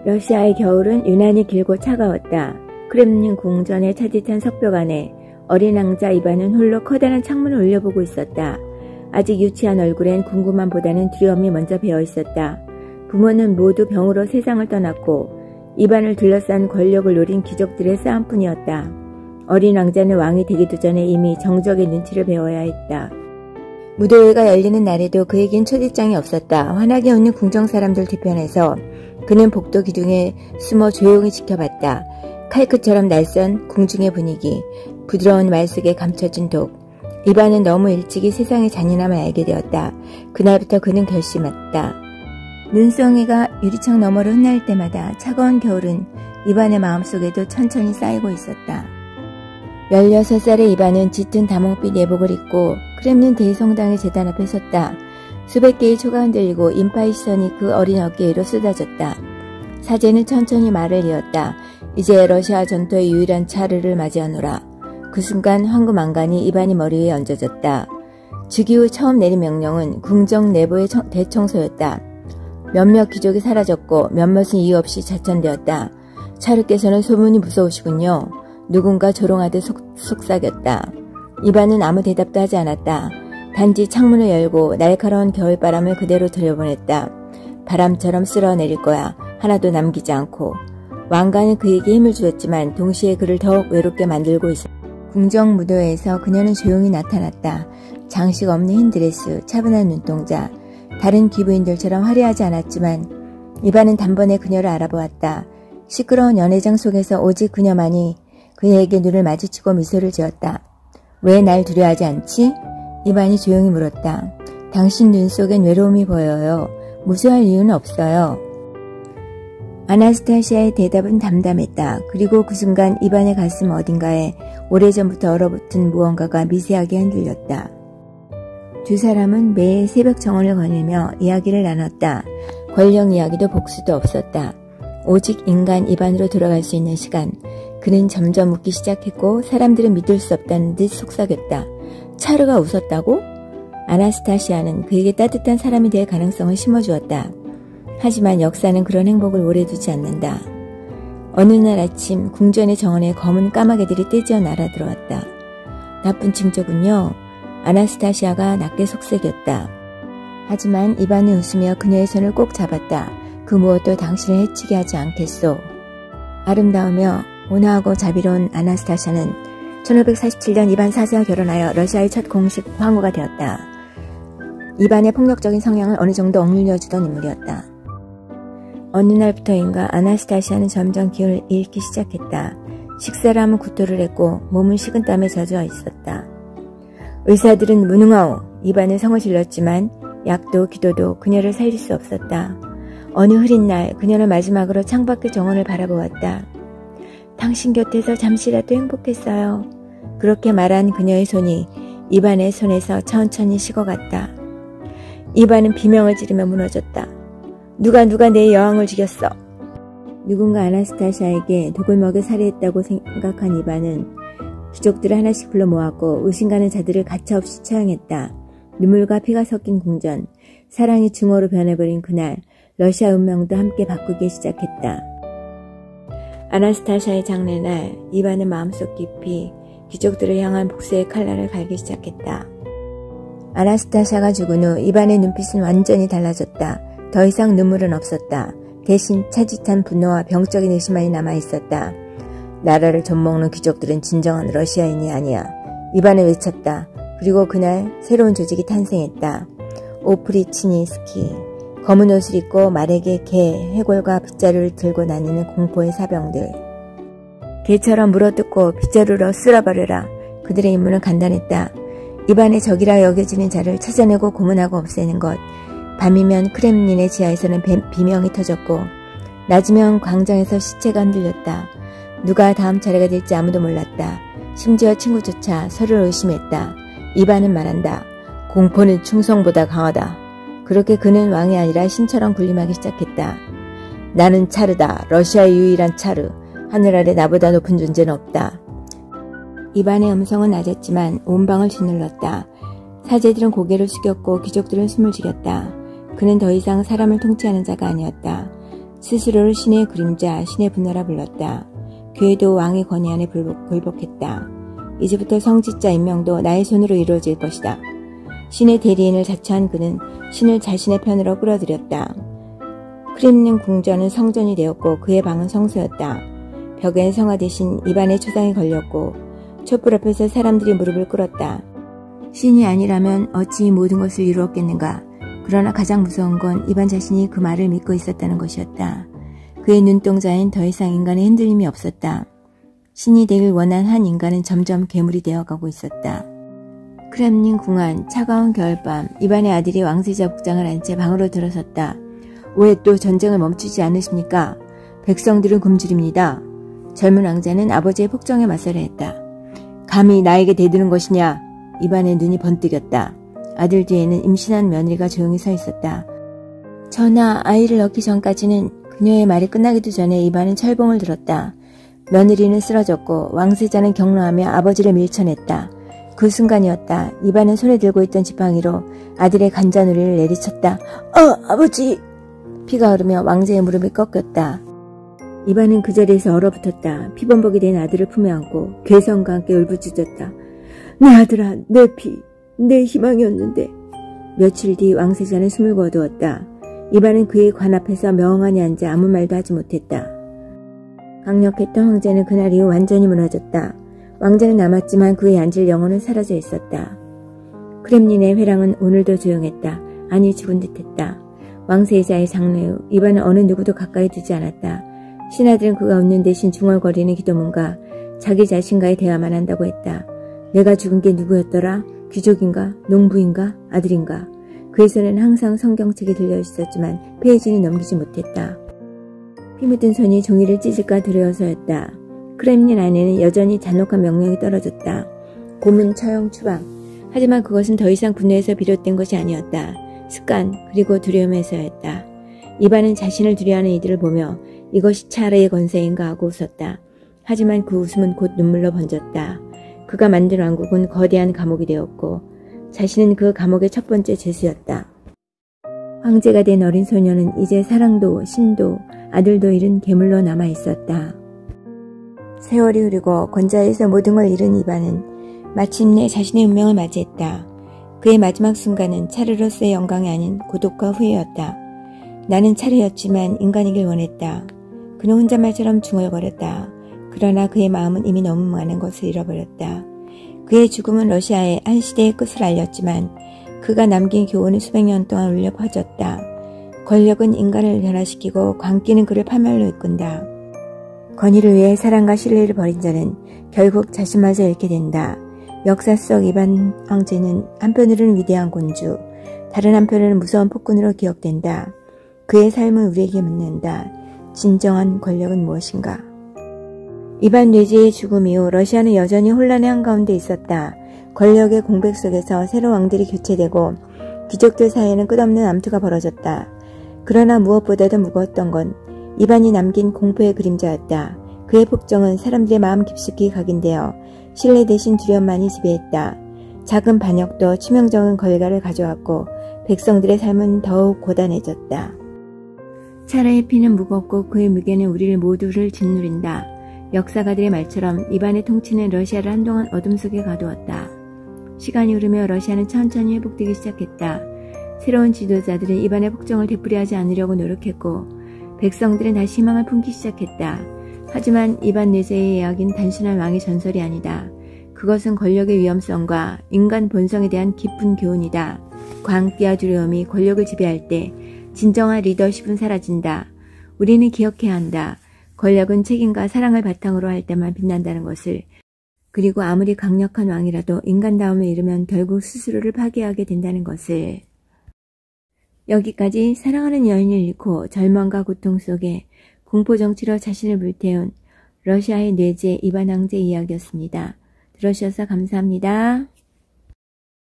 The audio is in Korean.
러시아의 겨울은 유난히 길고 차가웠다. 크렘린 궁전의 차디찬 석벽 안에 어린 왕자 이반은 홀로 커다란 창문을 올려보고 있었다. 아직 유치한 얼굴엔 궁금함보다는 두려움이 먼저 배어있었다. 부모는 모두 병으로 세상을 떠났고 이반을 둘러싼 권력을 노린 귀족들의 싸움뿐이었다. 어린 왕자는 왕이 되기도 전에 이미 정적의 눈치를 배워야 했다. 무도회가 열리는 날에도 그에겐 초대장이 없었다. 환하게 웃는 궁정 사람들 뒤편에서 그는 복도 기둥에 숨어 조용히 지켜봤다. 칼끝처럼 낯선 궁중의 분위기, 부드러운 말 속에 감춰진 독. 이반은 너무 일찍이 세상의 잔인함을 알게 되었다. 그날부터 그는 결심했다. 눈송이가 유리창 너머로 흩날릴 때마다 차가운 겨울은 이반의 마음속에도 천천히 쌓이고 있었다. 16살의 이반은 짙은 다목빛 예복을 입고 크렘린 대성당의 제단 앞에 섰다. 수백 개의 초가 흔들리고 인파의 시선이 그 어린 어깨 위로 쏟아졌다. 사제는 천천히 말을 이었다. 이제 러시아 전토의 유일한 차르를 맞이하노라. 그 순간 황금 왕관이 이반이 머리 위에 얹어졌다. 즉위 후 처음 내린 명령은 궁정 내부의 대청소였다. 몇몇 귀족이 사라졌고 몇몇은 이유 없이 자천되었다. 차르께서는 소문이 무서우시군요. 누군가 조롱하듯 속삭였다. 이반은 아무 대답도 하지 않았다. 단지 창문을 열고 날카로운 겨울바람을 그대로 들여보냈다. 바람처럼 쓸어내릴 거야. 하나도 남기지 않고. 왕관은 그에게 힘을 주었지만 동시에 그를 더욱 외롭게 만들고 있었다. 궁정 무도회에서 그녀는 조용히 나타났다. 장식 없는 흰 드레스, 차분한 눈동자. 다른 귀부인들처럼 화려하지 않았지만 이반은 단번에 그녀를 알아보았다. 시끄러운 연회장 속에서 오직 그녀만이 그에게 눈을 마주치고 미소를 지었다. 왜 날 두려워하지 않지? 이반이 조용히 물었다. 당신 눈 속엔 외로움이 보여요. 무서워할 이유는 없어요. 아나스타시아의 대답은 담담했다. 그리고 그 순간 이반의 가슴 어딘가에 오래전부터 얼어붙은 무언가가 미세하게 흔들렸다. 두 사람은 매일 새벽 정원을 거닐며 이야기를 나눴다. 권력 이야기도 복수도 없었다. 오직 인간 이반으로 돌아갈 수 있는 시간. 그는 점점 웃기 시작했고 사람들은 믿을 수 없다는 듯 속삭였다. 차르가 웃었다고? 아나스타시아는 그에게 따뜻한 사람이 될 가능성을 심어주었다. 하지만 역사는 그런 행복을 오래 두지 않는다. 어느 날 아침 궁전의 정원에 검은 까마귀들이 떼지어 날아들어왔다. 나쁜 징조군요. 아나스타시아가 낮게 속삭였다. 하지만 이반은 웃으며 그녀의 손을 꼭 잡았다. 그 무엇도 당신을 해치게 하지 않겠소. 아름다우며 온화하고 자비로운 아나스타시아는 1547년 이반 4세와 결혼하여 러시아의 첫 공식 황후가 되었다. 이반의 폭력적인 성향을 어느 정도 억눌려주던 인물이었다. 어느 날부터인가 아나스타시아는 점점 기운을 잃기 시작했다. 식사를 하면 구토를 했고 몸은 식은땀에 젖어 있었다. 의사들은 무능하오. 이반은 성을 질렀지만 약도 기도도 그녀를 살릴 수 없었다. 어느 흐린 날 그녀는 마지막으로 창밖의 정원을 바라보았다. 당신 곁에서 잠시라도 행복했어요. 그렇게 말한 그녀의 손이 이반의 손에서 천천히 식어갔다. 이반은 비명을 지르며 무너졌다. 누가 내 여왕을 죽였어. 누군가 아나스타시아에게 독을 먹여 살해했다고 생각한 이반은 귀족들을 하나씩 불러 모았고 의심가는 자들을 가차없이 처형했다. 눈물과 피가 섞인 궁전, 사랑이 증오로 변해버린 그날 러시아 운명도 함께 바꾸기 시작했다. 아나스타시아의 장례날 이반은 마음속 깊이 귀족들을 향한 복수의 칼날을 갈기 시작했다. 아나스타시아가 죽은 후 이반의 눈빛은 완전히 달라졌다. 더 이상 눈물은 없었다. 대신 차짓한 분노와 병적인 의심만이 남아있었다. 나라를 좀먹는 귀족들은 진정한 러시아인이 아니야. 이반은 외쳤다. 그리고 그날 새로운 조직이 탄생했다. 오프리치니스키. 검은 옷을 입고 말에게 개, 해골과 빗자루를 들고 다니는 공포의 사병들. 개처럼 물어뜯고 빗자루로 쓸어버려라. 그들의 임무는 간단했다. 이반의 적이라 여겨지는 자를 찾아내고 고문하고 없애는 것. 밤이면 크렘린의 지하에서는 비명이 터졌고 낮이면 광장에서 시체가 흔들렸다. 누가 다음 차례가 될지 아무도 몰랐다. 심지어 친구조차 서로를 의심했다. 이반은 말한다. 공포는 충성보다 강하다. 그렇게 그는 왕이 아니라 신처럼 군림하기 시작했다. 나는 차르다. 러시아의 유일한 차르. 하늘 아래 나보다 높은 존재는 없다. 이반의 음성은 낮았지만 온 방을 짓눌렀다. 사제들은 고개를 숙였고 귀족들은 숨을 죽였다. 그는 더 이상 사람을 통치하는 자가 아니었다. 스스로를 신의 그림자, 신의 분하라 불렀다. 교회도 왕의 권위 안에 굴복했다. 이제부터 성직자 임명도 나의 손으로 이루어질 것이다. 신의 대리인을 자처한 그는 신을 자신의 편으로 끌어들였다. 크렘린 궁전은 성전이 되었고 그의 방은 성소였다. 벽엔 성화 대신 입안에 초상이 걸렸고 촛불 앞에서 사람들이 무릎을 꿇었다. 신이 아니라면 어찌 이 모든 것을 이루었겠는가. 그러나 가장 무서운 건 이반 자신이 그 말을 믿고 있었다는 것이었다. 그의 눈동자엔 더 이상 인간의 흔들림이 없었다. 신이 되길 원한 한 인간은 점점 괴물이 되어가고 있었다. 크렘린 궁안 차가운 겨울밤 이반의 아들이 왕세자 복장을 한 채 방으로 들어섰다. 왜 또 전쟁을 멈추지 않으십니까? 백성들은 굶주립니다. 젊은 왕자는 아버지의 폭정에 맞서려 했다. 감히 나에게 대드는 것이냐? 이반의 눈이 번뜩였다. 아들 뒤에는 임신한 며느리가 조용히 서 있었다. 전하, 아이를 낳기 전까지는 그녀의 말이 끝나기도 전에 이반은 철봉을 들었다. 며느리는 쓰러졌고 왕세자는 격노하며 아버지를 밀쳐냈다. 그 순간이었다. 이반은 손에 들고 있던 지팡이로 아들의 간자놀이를 내리쳤다. 아버지! 피가 흐르며 왕자의 무릎이 꺾였다. 이반은 그 자리에서 얼어붙었다. 피범벅이 된 아들을 품에 안고 괴성과 함께 울부짖었다. 내 아들아, 내 피, 내 희망이었는데. 며칠 뒤 왕세자는 숨을 거두었다. 이반은 그의 관 앞에서 멍하니 앉아 아무 말도 하지 못했다. 강력했던 황제는 그날 이후 완전히 무너졌다. 왕자는 남았지만 그의 앉을 영혼은 사라져 있었다. 크렘린의 회랑은 오늘도 조용했다. 아니 죽은 듯했다. 왕세자의 장례 후 이반은 어느 누구도 가까이 두지 않았다. 신하들은 그가 웃는 대신 중얼거리는 기도문과 자기 자신과의 대화만 한다고 했다. 내가 죽은 게 누구였더라? 귀족인가? 농부인가? 아들인가? 그의 손에는 항상 성경책이 들려있었지만 페이지는 넘기지 못했다. 피 묻은 손이 종이를 찢을까 두려워서였다. 크렘린 안에는 여전히 잔혹한 명령이 떨어졌다. 고문, 처형, 추방. 하지만 그것은 더 이상 분노에서 비롯된 것이 아니었다. 습관 그리고 두려움에서였다. 이반은 자신을 두려워하는 이들을 보며 이것이 차라의 권세인가 하고 웃었다. 하지만 그 웃음은 곧 눈물로 번졌다. 그가 만든 왕국은 거대한 감옥이 되었고 자신은 그 감옥의 첫 번째 죄수였다. 황제가 된 어린 소녀는 이제 사랑도 신도 아들도 잃은 괴물로 남아있었다. 세월이 흐르고 권자에서 모든 걸 잃은 이반은 마침내 자신의 운명을 맞이했다. 그의 마지막 순간은 차르로서의 영광이 아닌 고독과 후회였다. 나는 차르였지만 인간이길 원했다. 그는 혼잣말처럼 중얼거렸다. 그러나 그의 마음은 이미 너무 많은 것을 잃어버렸다. 그의 죽음은 러시아의 한 시대의 끝을 알렸지만 그가 남긴 교훈은 수백 년 동안 울려 퍼졌다. 권력은 인간을 변화시키고 광기는 그를 파멸로 이끈다. 권위를 위해 사랑과 신뢰를 버린 자는 결국 자신마저 잃게 된다. 역사 속 이반 황제는 한편으로는 위대한 군주, 다른 한편으로는 무서운 폭군으로 기억된다. 그의 삶은 우리에게 묻는다. 진정한 권력은 무엇인가? 이반 뇌지의 죽음 이후 러시아는 여전히 혼란의 한가운데 있었다. 권력의 공백 속에서 새로운 왕들이 교체되고 귀족들 사이에는 끝없는 암투가 벌어졌다. 그러나 무엇보다도 무거웠던 건 이반이 남긴 공포의 그림자였다. 그의 폭정은 사람들의 마음 깊숙이 각인되어 신뢰 대신 두려움만이 지배했다. 작은 반역도 치명적인 결과를 가져왔고 백성들의 삶은 더욱 고단해졌다. 차라의 피는 무겁고 그의 무게는 우리를 모두를 짓누린다. 역사가들의 말처럼 이반의 통치는 러시아를 한동안 어둠 속에 가두었다. 시간이 흐르며 러시아는 천천히 회복되기 시작했다. 새로운 지도자들은 이반의 폭정을 되풀이하지 않으려고 노력했고 백성들은 다시 희망을 품기 시작했다. 하지만 이반 뇌제의 이야기는 단순한 왕의 전설이 아니다. 그것은 권력의 위험성과 인간 본성에 대한 깊은 교훈이다. 광기와 두려움이 권력을 지배할 때 진정한 리더십은 사라진다. 우리는 기억해야 한다. 권력은 책임과 사랑을 바탕으로 할 때만 빛난다는 것을. 그리고 아무리 강력한 왕이라도 인간다움을 잃으면 결국 스스로를 파괴하게 된다는 것을. 여기까지 사랑하는 여인을 잃고 절망과 고통 속에 공포정치로 자신을 불태운 러시아의 뇌제 이반 황제 이야기였습니다. 들어주셔서 감사합니다.